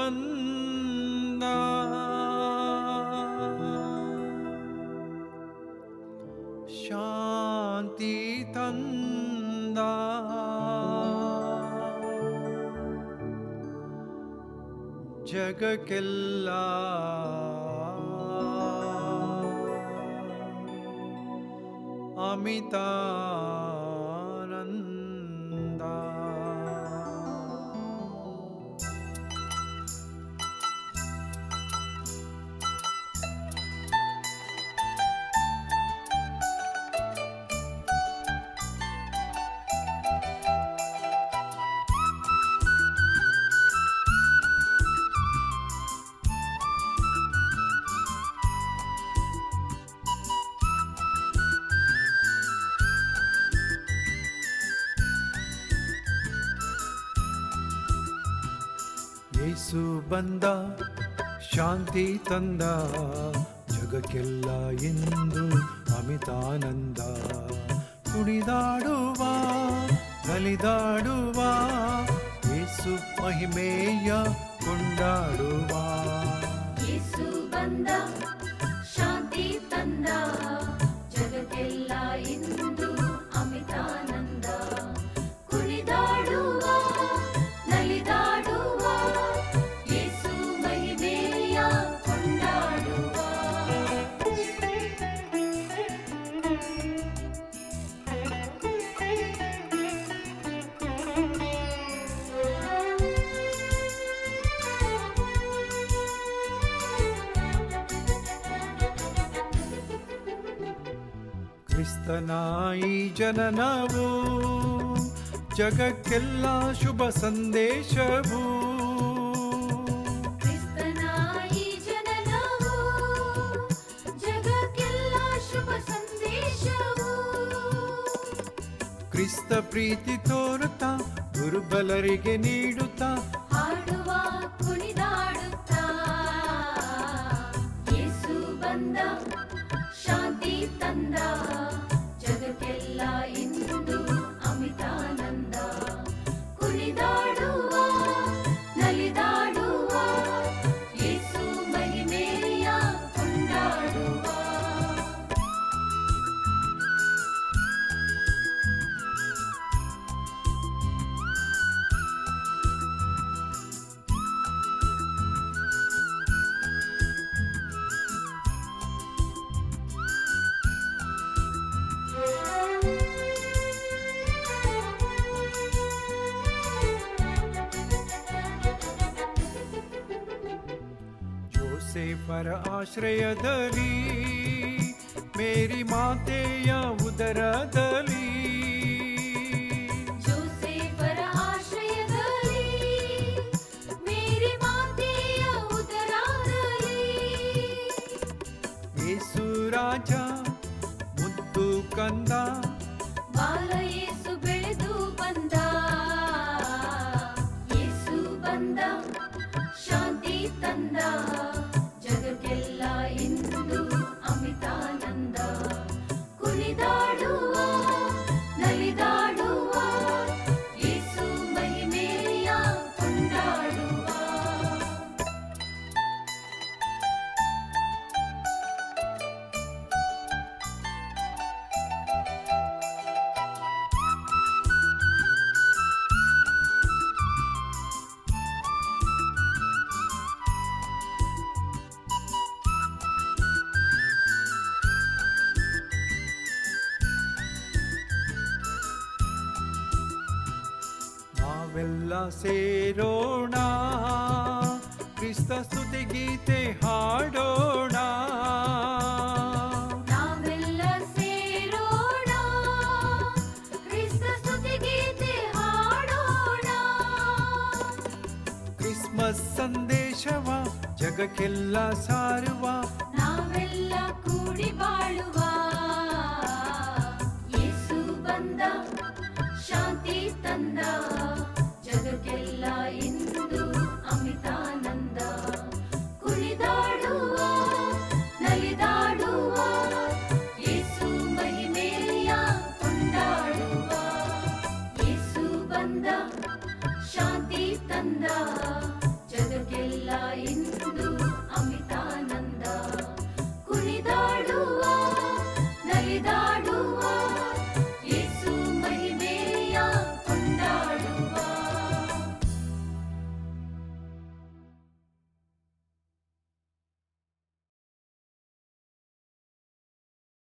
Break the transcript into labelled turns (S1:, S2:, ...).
S1: ಬಂದ ಶಾಂತಿ ತಂದ ಜಗಕ್ಕೆಲ್ಲ ಅಮಿತಾನಂದ. ಯೇಸು ಬಂದ ಶಾಂತಿ ತಂದ ಜಗಕ್ಕೆಲ್ಲ ಎಂದು ಅಮಿತಾನಂದ. ಕುಣಿದಾಡುವ ನಲಿದಾಡುವ ಯೇಸು ಮಹಿಮೆಯ ಕೊಂಡಾಡುವ.
S2: ಯೇಸು ಬಂದ ಶಾಂತಿ ತಂದ ಜಗಕ್ಕೆಲ್ಲ ಎಂದು ಅಮಿತಾನಂದ. ಕುಣಿದಾಡುವ ನಲಿದಾಡುವ ಯೇಸು ಮಹಿಮೆಯ ಕೊಂಡಾಡುವ.
S1: ಕ್ರಿಸ್ತನ ಈ ಜನನವು ಜಗಕ್ಕೆಲ್ಲ ಶುಭ ಸಂದೇಶವು.
S2: ಕ್ರಿಸ್ತನ ಈ ಜನನವು ಜಗಕ್ಕೆಲ್ಲ ಶುಭ ಸಂದೇಶವು.
S1: ಕ್ರಿಸ್ತ ಪ್ರೀತಿ ತೋರುತ್ತಾ ದುರ್ಬಲರಿಗೆ ನೀಡುತ್ತಾ
S2: ಹಾಡುವ ಕುಣಿದಾಡುತ್ತಾ ಯೇಸು ಬಂದ ಶಾಂತಿ ತಂದ ಜಗಕ್ಕೆಲ್ಲ ಎಂದು ಅಮಿತಾನಂದ. ಕುಣಿದಾಡುವ ನಲಿದಾಡುವ ಯೇಸು ಮಹಿಮೆಯ ಕೊಂಡಾಡುವ.
S1: ಯೋಸೇಫರ ಆಶ್ರಯದಲ್ಲಿ ಮೇರಿ ಮಾತೆಯ ಉದರದಲ್ಲಿ.
S2: ಜೋಸೇಫರ ಆಶ್ರಯದಲ್ಲಿ ಮೇರಿ ಮಾತೆಯ ಉದರದಲ್ಲಿ.
S1: ಯೇಸು ರಾಜ ಮುದ್ದು ಕಂದ
S2: ಬಾಲ ಯೇಸು ಬೆಳೆದು ಬಂದ. ಯೇಸು ಬಂದ ಶಾಂತಿ ತಂದ ಜಗಕ್ಕೆಲ್ಲ ಎಂದು ಅಮಿತಾನಂದ. ಕುಣಿದಾಡುವ ನಲಿದಾಡುವ ಯೇಸು ಮಹಿಮೆಯ ಕೊಂಡಾಡುವ.
S1: ನಾವೆಲ್ಲ ಸೇರೋಣ ಕ್ರಿಸ್ತ ಸ್ತುತಿ ಗೀತೆ ಹಾಡೋಣ.
S2: ನಾವೆಲ್ಲ ಸೇರೋಣ ಕ್ರಿಸ್ತ ಸ್ತುತಿ ಗೀತೆ ಹಾಡೋಣ.
S1: ಕ್ರಿಸ್ಮಸ್ ಸಂದೇಶವ ಜಗಕ್ಕೆಲ್ಲ ಸಾರುವ
S2: ನಾವೆಲ್ಲ ಕೂಡಿ ಬಾಳುವ. ಯೇಸು ಬಂದ ಶಾಂತಿ ತಂದ ಜಗಕ್ಕೆಲ್ಲ ಎಂದು ಅಮಿತಾನಂದ. ಕುಣಿದಾಡುವ ನಲಿದಾಡುವ ಯೇಸು ಮಹಿಮೆಯ ಕೊಂಡಾಡುವ. ಯೇಸು ಬಂದ ಶಾಂತಿ ತಂದ ಜಗಕ್ಕೆಲ್ಲ ಇಂದು